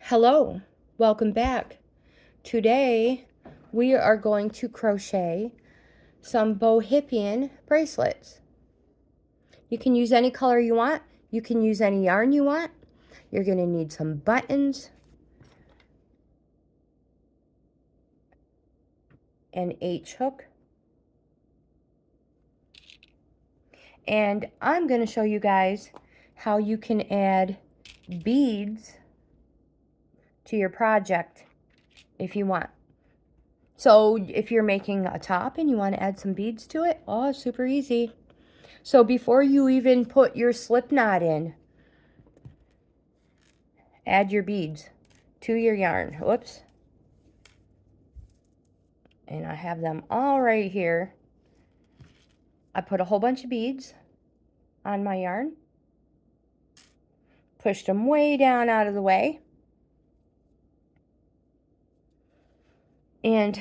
Hello, welcome back. Today we are going to crochet some Bohippian bracelets. You can use any color you want. You can use any yarn you want. You're going to need some buttons, an H hook, and I'm going to show you guys how you can add beads to your project if you want. So if you're making a top and you want to add some beads to it, oh, super easy. So before you even put your slip knot in, add your beads to your yarn. Whoops. And I have them all right here. I put a whole bunch of beads on my yarn. Pushed them way down out of the way. And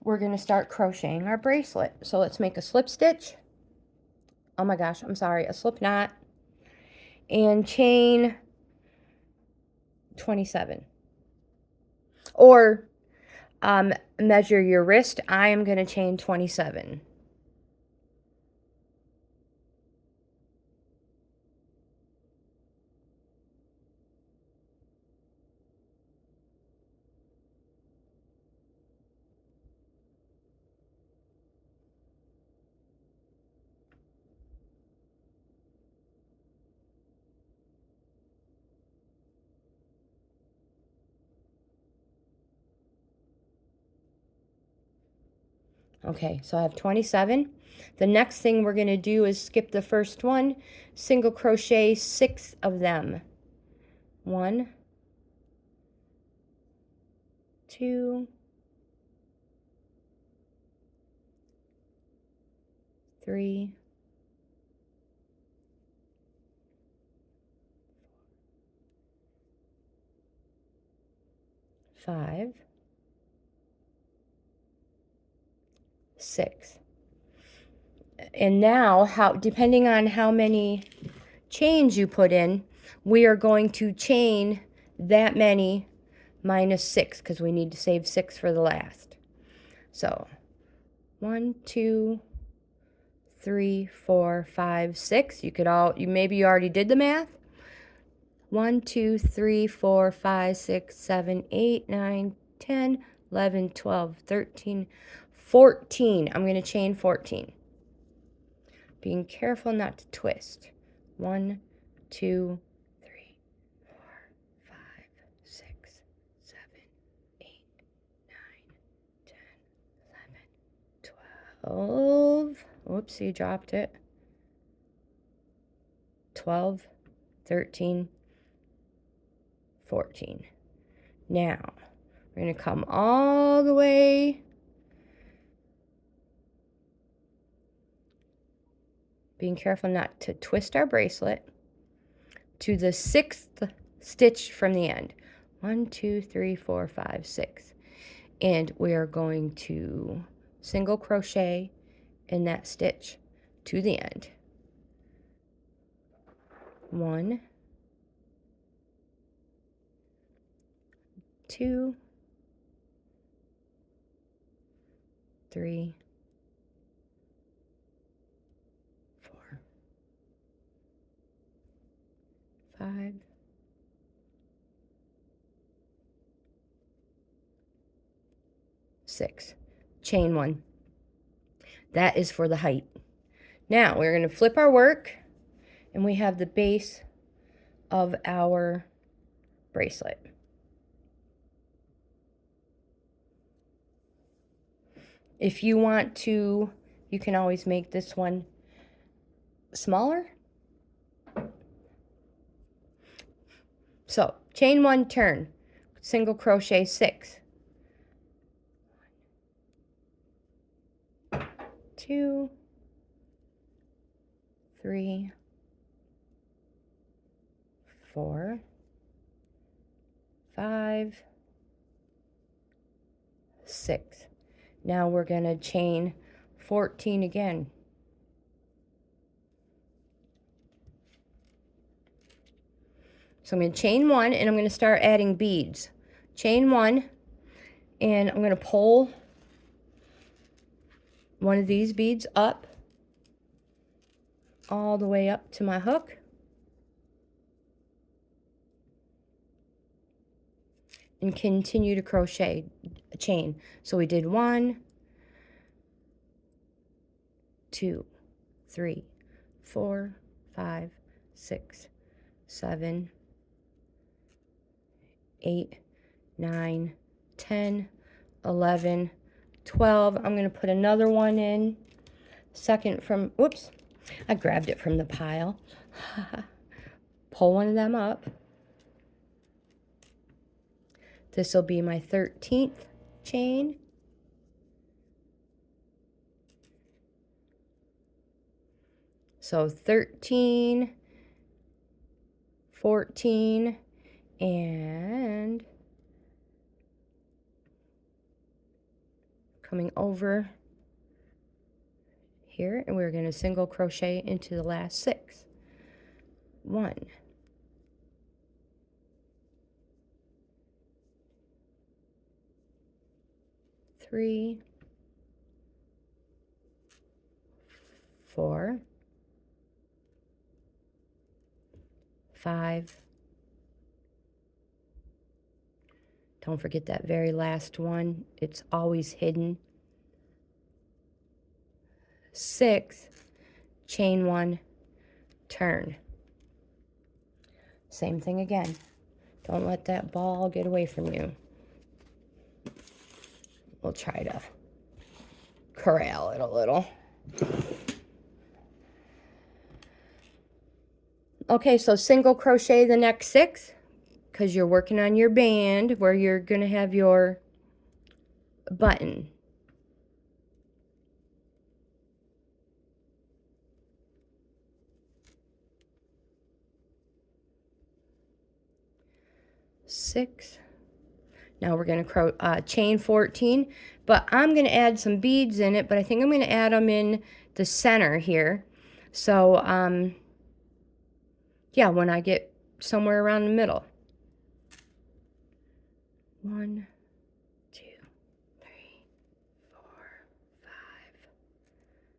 we're going to start crocheting our bracelet. So let's make a slip stitch. Oh my gosh, I'm sorry, a slip knot. And chain 27. Or measure your wrist. I am going to chain 27. Okay, so I have 27. The next thing we're going to do is skip the first one, single crochet 6 of them. 1, 2, 3, 5, 6. And now, depending on how many chains you put in, we are going to chain that many minus 6 because we need to save 6 for the last. So 1, 2, 3, 4, 5, 6. Maybe you already did the math. 1, 2, 3, 4, 5, 6, 7, 8, 9, 10, 11, 12, 13, 14. I'm going to chain 14. Being careful not to twist. 1, 2, 3, 4, 5, 6, 7, 8, 9, 10, 11, 12. Whoops, you dropped it. 12, 13, 14. Now, we're going to come all the way being careful not to twist our bracelet to the 6th stitch from the end. 1, 2, 3, 4, 5, 6. And we are going to single crochet in that stitch to the end. 1, 2, 3, 4, 5, 6. Chain 1. That is for the height. Now we're going to flip our work, and we have the base of our bracelet. If you want to, you can always make this one smaller. So chain 1, turn, single crochet 6. 2, 3, 4, 5, 6. Now we're going to chain 14 again. So I'm going to chain 1 and I'm going to start adding beads. Chain 1 and I'm going to pull one of these beads up all the way up to my hook. And continue to crochet a chain. So we did 1, 2, 3, 4, 5, 6, 7, 8, 9, 10, 11, 12. I'm going to put another one in. Second from, whoops, I grabbed it from the pile. Pull one of them up. This will be my 13th chain. So 13, 14, and coming over here, and we're going to single crochet into the last 6. 1, 3, 4, 5. Don't forget that very last one. It's always hidden. 6, chain 1, turn. Same thing again. Don't let that ball get away from you. We'll try to corral it a little. Okay, so single crochet the next 6 because you're working on your band where you're going to have your button. Six. Now we're going to chain 14, but I'm going to add some beads in it, but I think I'm going to add them in the center here. So, yeah, when I get somewhere around the middle. 1, 2, 3, 4, 5,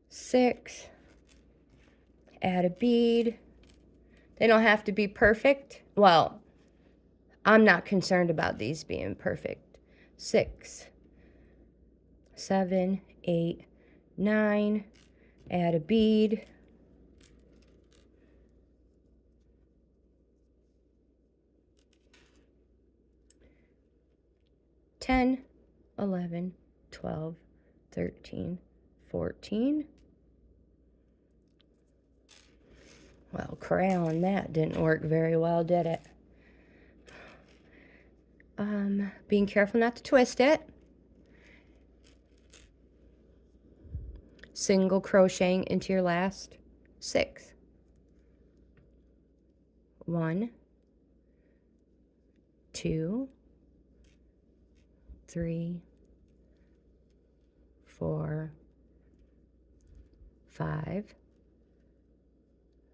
6. Add a bead. They don't have to be perfect. Well, I'm not concerned about these being perfect. 6, 7, 8, 9. Add a bead. 10, 11, 12, 13, 14. Well, corralling that didn't work very well, did it? Being careful not to twist it. Single crocheting into your last 6. 1, 2, 3, 4, 5,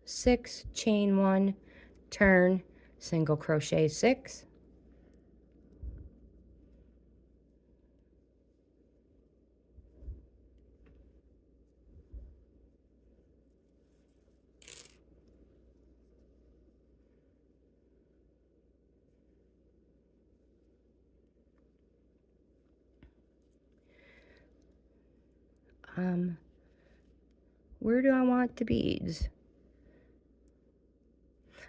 6, chain 1, turn, single crochet 6. Where do I want the beads?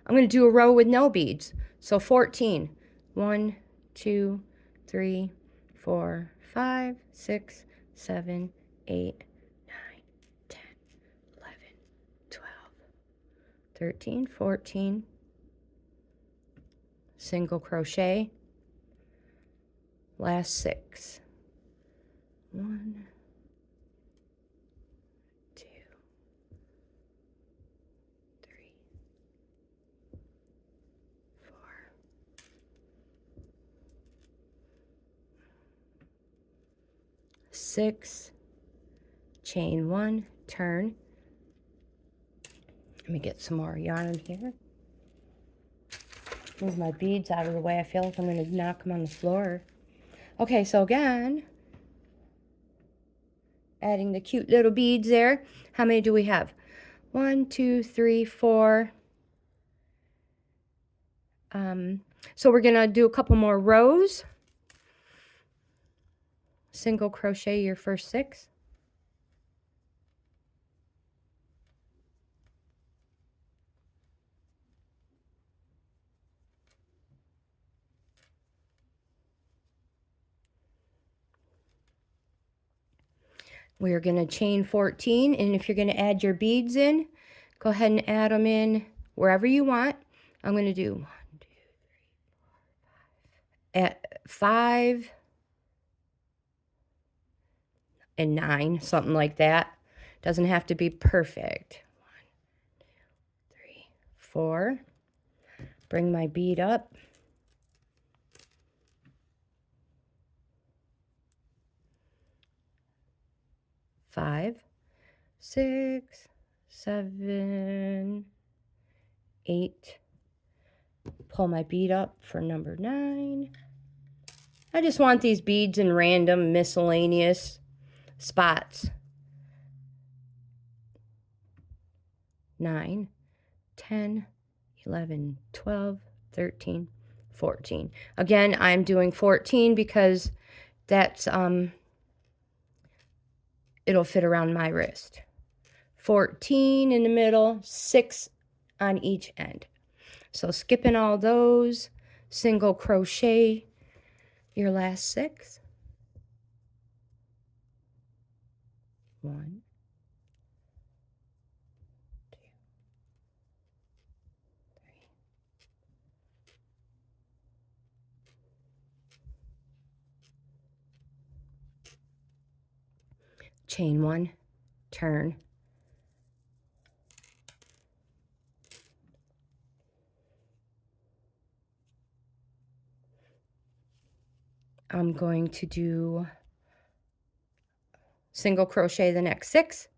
I'm going to do a row with no beads. So 14. 1, 2, 3, 4, 5, 6, 7, 8, 9, 10, 11, 12, 13, 14. Single crochet. Last 6. 1, 2, 3, 4, 6, chain 1, turn. Let me get some more yarn in here. Move my beads out of the way. I feel like I'm going to knock them on the floor. Okay, so again, adding the cute little beads there. How many do we have? 1, 2, 3, 4. So we're going to do a couple more rows. Single crochet your first 6. We're going to chain 14, and if you're going to add your beads in, go ahead and add them in wherever you want. I'm going to do 1, 2, 3, 4, 5. At 5 and 9, something like that. Doesn't have to be perfect. 1, 2, 3, 4. Bring my bead up. 5, 6, 7, 8. Pull my bead up for number 9. I just want these beads in random miscellaneous spots. 9, 10, 11, 12, 13, 14. Again, I'm doing 14 because that's it'll fit around my wrist. 14 in the middle, 6 on each end. So skipping all those, single crochet your last 6. 1, 2, 3. Chain 1, turn. I'm going to do single crochet the next 6.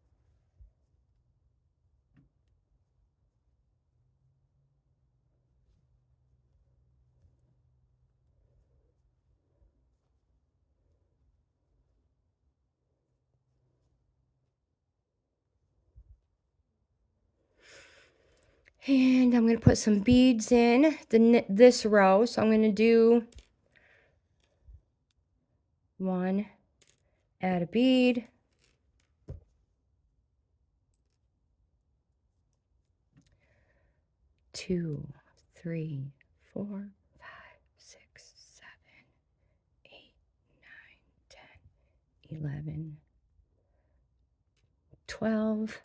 And I'm going to put some beads in this row. So I'm going to do 1, add a bead, 2, 3, 4, 5, 6, 7, 8, 9, 10, 11, 12.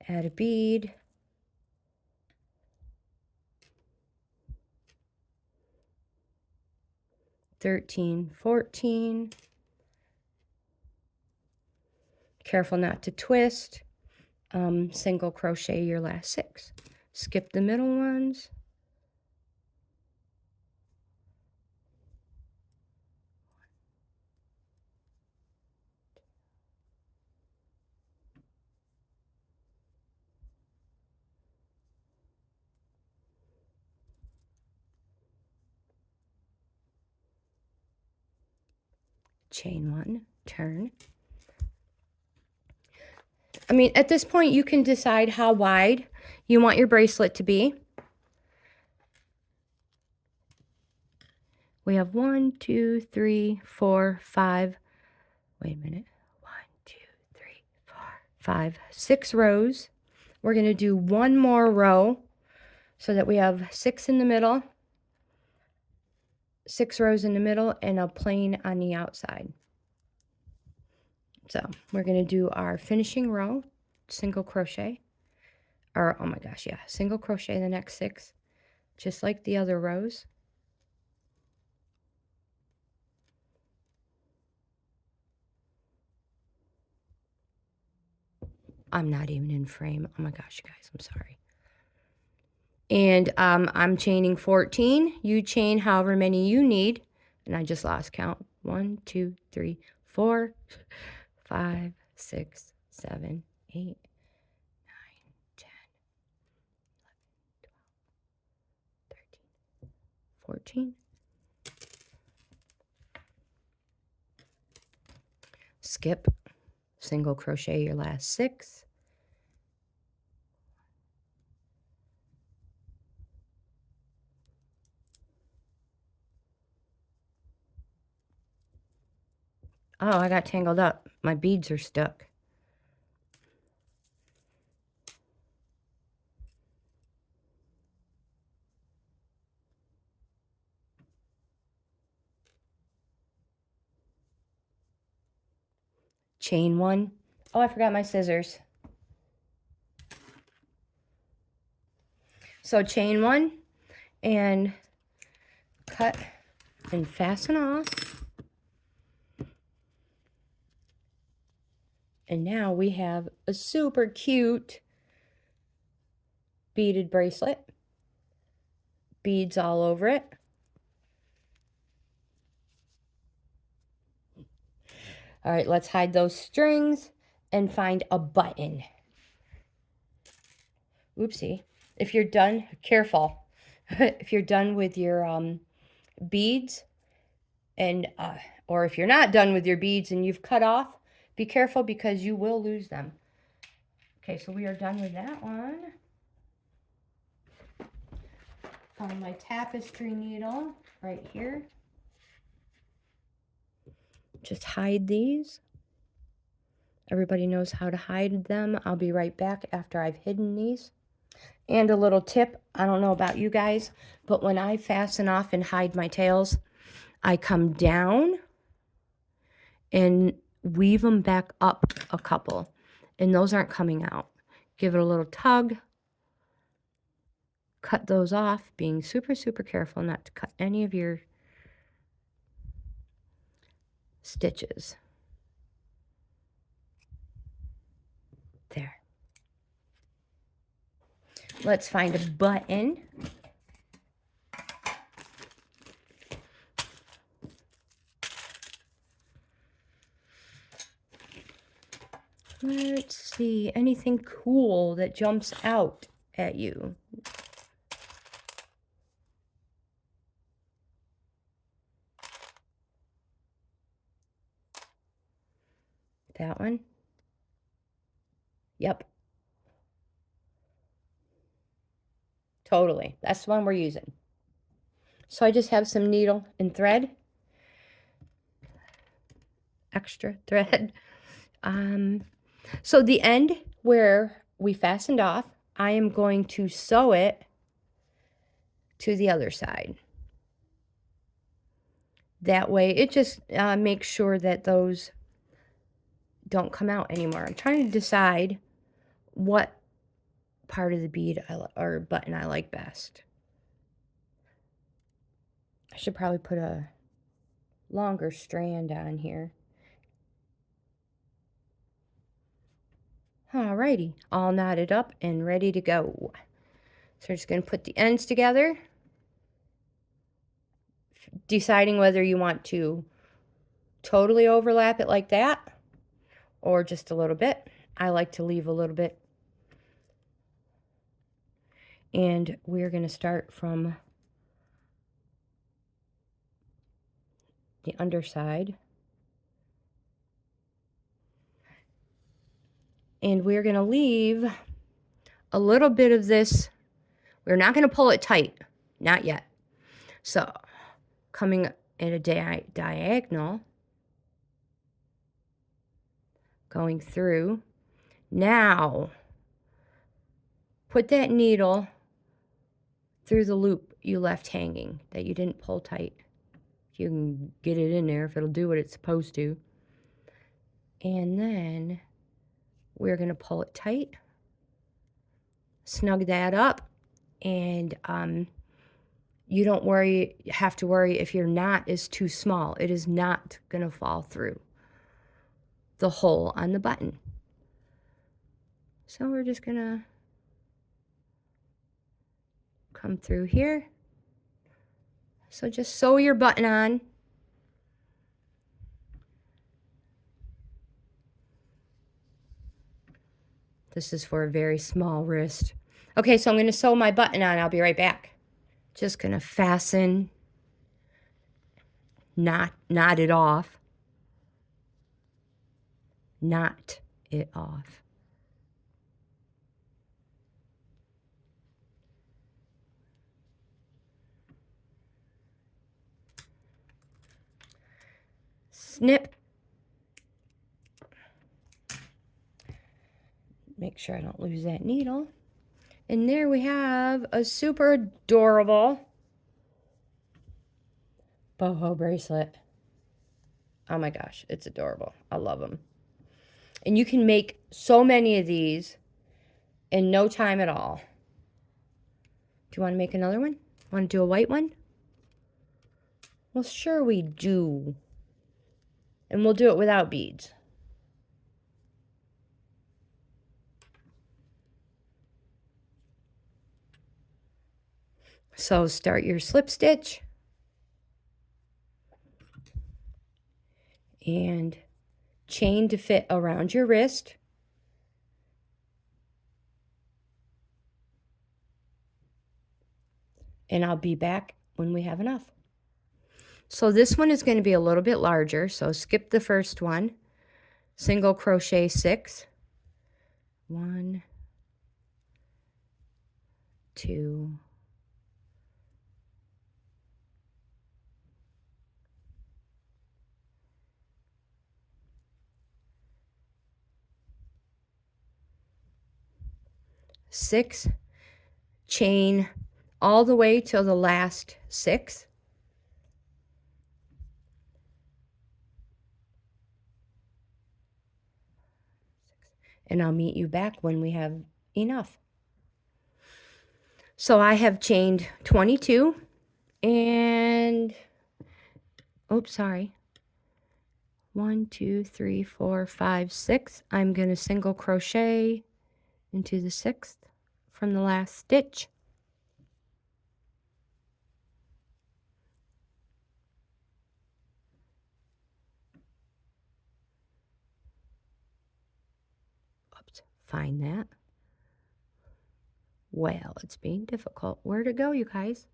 Add a bead, 13, 14. Careful not to twist. Single crochet your last 6. Skip the middle ones. Chain 1, turn. I mean, at this point, you can decide how wide you want your bracelet to be. We have 1, 2, 3, 4, 5. Wait a minute. 1, 2, 3, 4, 5, 6 rows. We're going to do one more row so that we have 6 in the middle, 6 rows in the middle, and a plain on the outside. So we're going to do our finishing row, single crochet, or oh my gosh, yeah, single crochet the next 6, just like the other rows. I'm not even in frame. Oh my gosh, you guys, I'm sorry. And I'm chaining 14. You chain however many you need. And I just lost count. 1, 2, 3, 4, 5, 6, 7, 8, 9, 10, 11, 12, 13, 14. Skip, single crochet your last 6. Oh, I got tangled up. My beads are stuck. Chain 1. Oh, I forgot my scissors. So chain 1 and cut and fasten off. And now we have a super cute beaded bracelet. Beads all over it. All right, let's hide those strings and find a button. Oopsie. If you're done, careful. If you're done with your beads and or if you're not done with your beads and you've cut off, be careful because you will lose them. Okay, so we are done with that one. Found my tapestry needle right here. Just hide these. Everybody knows how to hide them. I'll be right back after I've hidden these. And a little tip, I don't know about you guys, but when I fasten off and hide my tails, I come down and weave them back up a couple, and those aren't coming out. Give it a little tug, cut those off, being super, super careful not to cut any of your stitches. There. Let's find a button. Let's see, anything cool that jumps out at you. That one? Yep. Totally. That's the one we're using. So I just have some needle and thread. Extra thread. So the end where we fastened off, I am going to sew it to the other side. That way it just makes sure that those don't come out anymore. I'm trying to decide what part of the bead or button I like best. I should probably put a longer strand on here. Alrighty, all knotted up and ready to go. So we're just going to put the ends together, deciding whether you want to totally overlap it like that or just a little bit. I like to leave a little bit. And we're going to start from the underside. And we're going to leave a little bit of this. We're not going to pull it tight. Not yet. So, coming at a diagonal. Going through. Now, put that needle through the loop you left hanging that you didn't pull tight. You can get it in there if it'll do what it's supposed to. And then we're going to pull it tight, snug that up, and you don't have to worry if your knot is too small. It is not going to fall through the hole on the button. So we're just going to come through here. So just sew your button on. This is for a very small wrist. Okay, so I'm going to sew my button on. I'll be right back. Just going to fasten knot it off. Knot it off. Snip. Make sure I don't lose that needle. And there we have a super adorable boho bracelet. Oh my gosh, it's adorable. I love them. And you can make so many of these in no time at all. Do you want to make another one? Want to do a white one? Well, sure we do. And we'll do it without beads. So start your slip stitch. And chain to fit around your wrist. And I'll be back when we have enough. So this one is going to be a little bit larger, so skip the first one. Single crochet 6. 1, 2, 6, chain all the way till the last 6. And I'll meet you back when we have enough. So I have chained 22 and, oops, sorry. 1, 2, 3, 4, 5, 6. I'm going to single crochet into the 6th from the last stitch. Oops, find that. Well, it's being difficult. Where'd it go, you guys?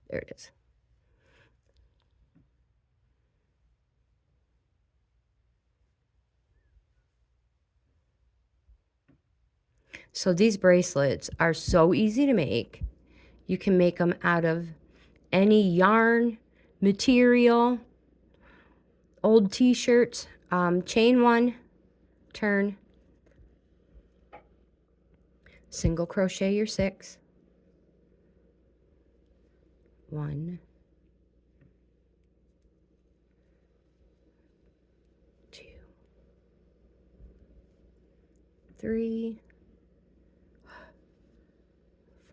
There it is. So these bracelets are so easy to make. You can make them out of any yarn, material, old t-shirts. Chain 1, turn, single crochet your 6. 1, 2, 3,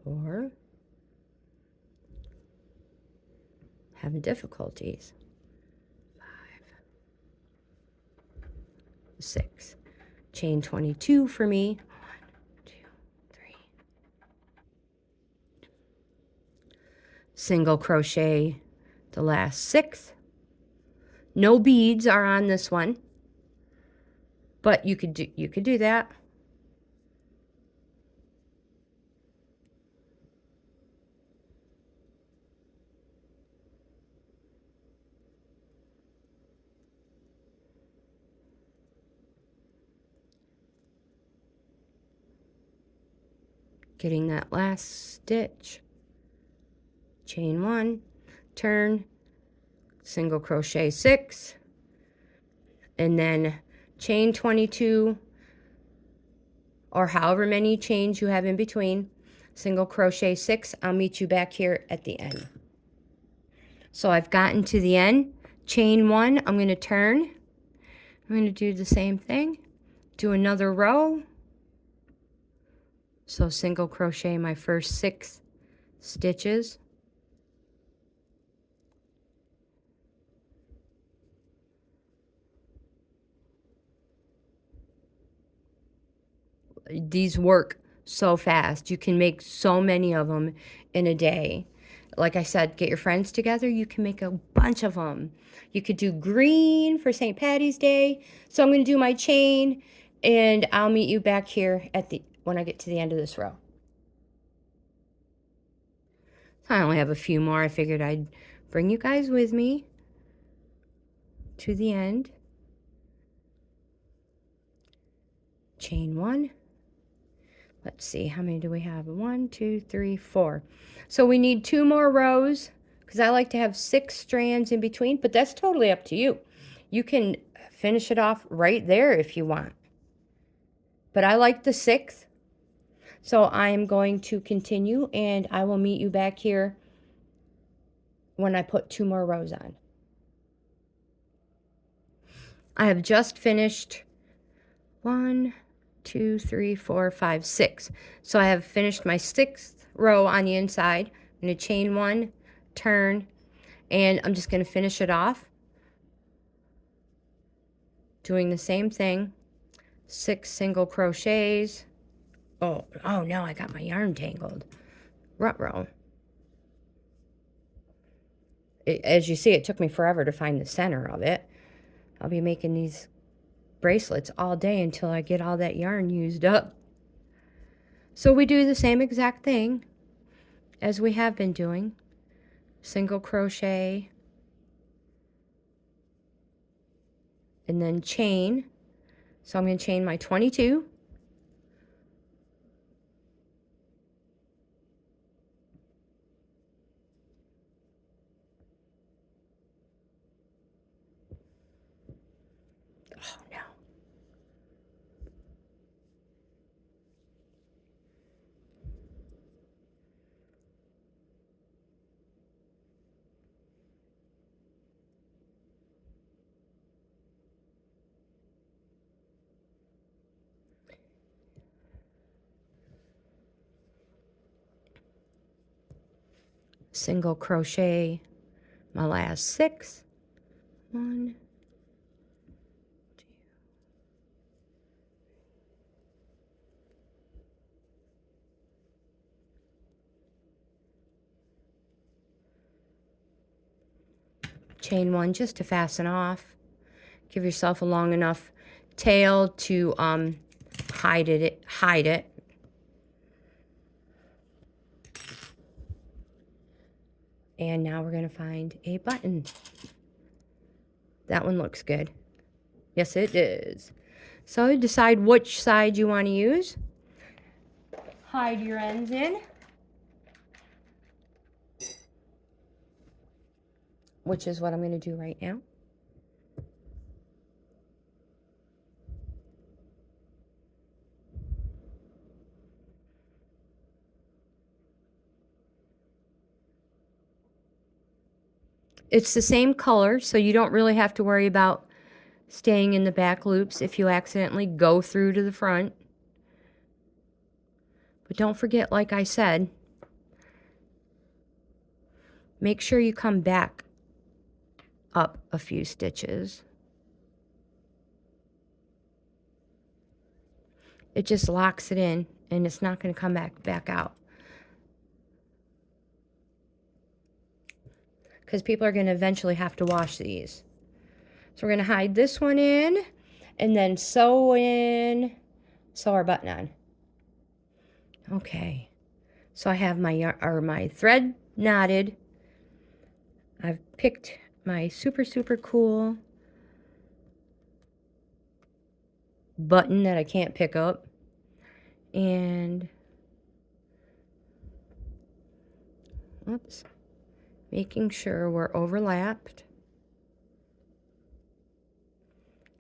4. Having difficulties. 5, 6. Chain 22 for me. 1, 2, 3. Single crochet the last 6. No beads are on this one, but you could do that. Getting that last stitch. Chain 1, turn, single crochet 6, and then chain 22, or however many chains you have in between, single crochet 6. I'll meet you back here at the end. So I've gotten to the end. Chain 1, I'm going to turn. I'm going to do the same thing. Do another row. So single crochet my first 6 stitches. These work so fast. You can make so many of them in a day. Like I said, get your friends together. You can make a bunch of them. You could do green for St. Patty's Day. So I'm going to do my chain, and I'll meet you back here at when I get to the end of this row. I only have a few more. I figured I'd bring you guys with me to the end. Chain 1. Let's see, how many do we have? 1, 2, 3, 4. So we need 2 more rows, because I like to have 6 strands in between, but that's totally up to you. You can finish it off right there if you want. But I like the 6th. So I'm going to continue, and I will meet you back here when I put 2 more rows on. I have just finished 1, 2, 3, 4, 5, 6. So I have finished my 6th row on the inside. I'm going to chain 1, turn, and I'm just going to finish it off doing the same thing. 6 single crochets. Oh no, I got my yarn tangled. Ruh-roh. As you see, it took me forever to find the center of it. I'll be making these bracelets all day until I get all that yarn used up. So we do the same exact thing as we have been doing. Single crochet, and then chain. So I'm going to chain my 22. Oh no. Single crochet my last 6. 1, 2. Chain 1 just to fasten off. Give yourself a long enough tail to hide it. And now we're going to find a button. That one looks good. Yes, it is. So decide which side you want to use. Hide your ends in, which is what I'm going to do right now. It's the same color, so you don't really have to worry about staying in the back loops if you accidentally go through to the front. But don't forget, like I said, make sure you come back up a few stitches. It just locks it in, and it's not going to come back out. Because people are going to eventually have to wash these. So we're going to hide this one in, and then sew our button on. Okay, so I have my thread knotted. I've picked my super cool button that I can't pick up, and oops, making sure we're overlapped.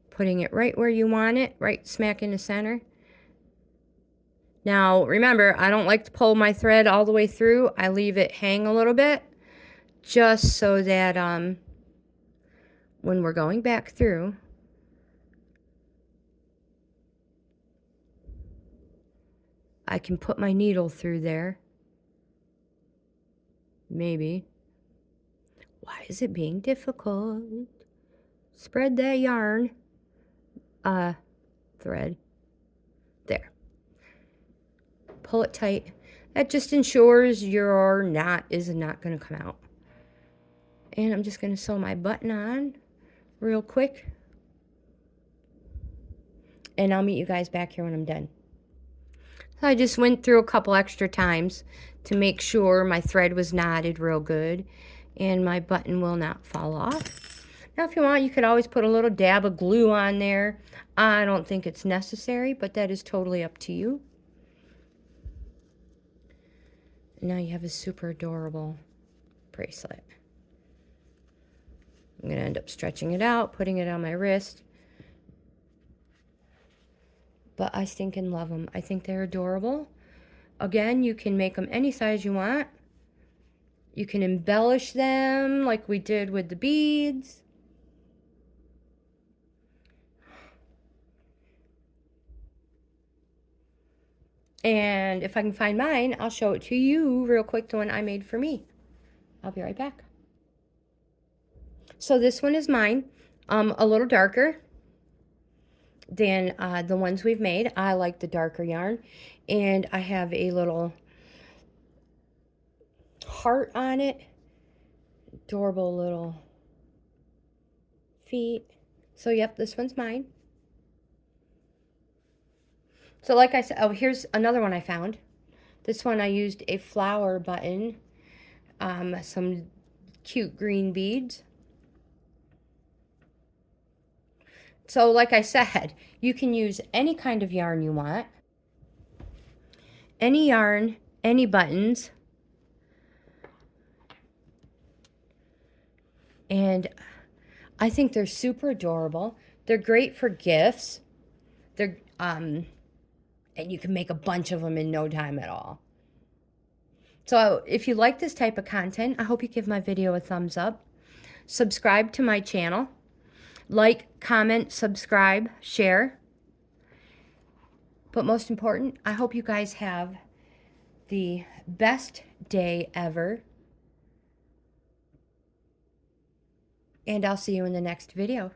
Putting it right where you want it, right smack in the center. Now, remember, I don't like to pull my thread all the way through. I leave it hang a little bit, just so that when we're going back through, I can put my needle through there. Maybe. Why is it being difficult? Spread that yarn. Thread. There. Pull it tight. That just ensures your knot is not going to come out. And I'm just going to sew my button on real quick. And I'll meet you guys back here when I'm done. So I just went through a couple extra times to make sure my thread was knotted real good. and my button will not fall off. Now, if you want, you could always put a little dab of glue on there. I don't think it's necessary, but that is totally up to you. Now you have a super adorable bracelet. I'm going to end up stretching it out, putting it on my wrist. But I stinking love them. I think they're adorable. Again, you can make them any size you want. You can embellish them like we did with the beads. And if I can find mine, I'll show it to you real quick, the one I made for me. I'll be right back. So this one is mine, a little darker than the ones we've made. I like the darker yarn. And I have a little heart on it. Adorable little feet. So yep, this one's mine. So like I said, oh, here's another one I found. This one I used a flower button, some cute green beads. So like I said, you can use any kind of yarn you want. Any yarn, any buttons. And I think they're super adorable. They're great for gifts. They're and you can make a bunch of them in no time at all. So if you like this type of content, I hope you give my video a thumbs up. Subscribe to my channel. Like, comment, subscribe, share. But most important, I hope you guys have the best day ever. And I'll see you in the next video.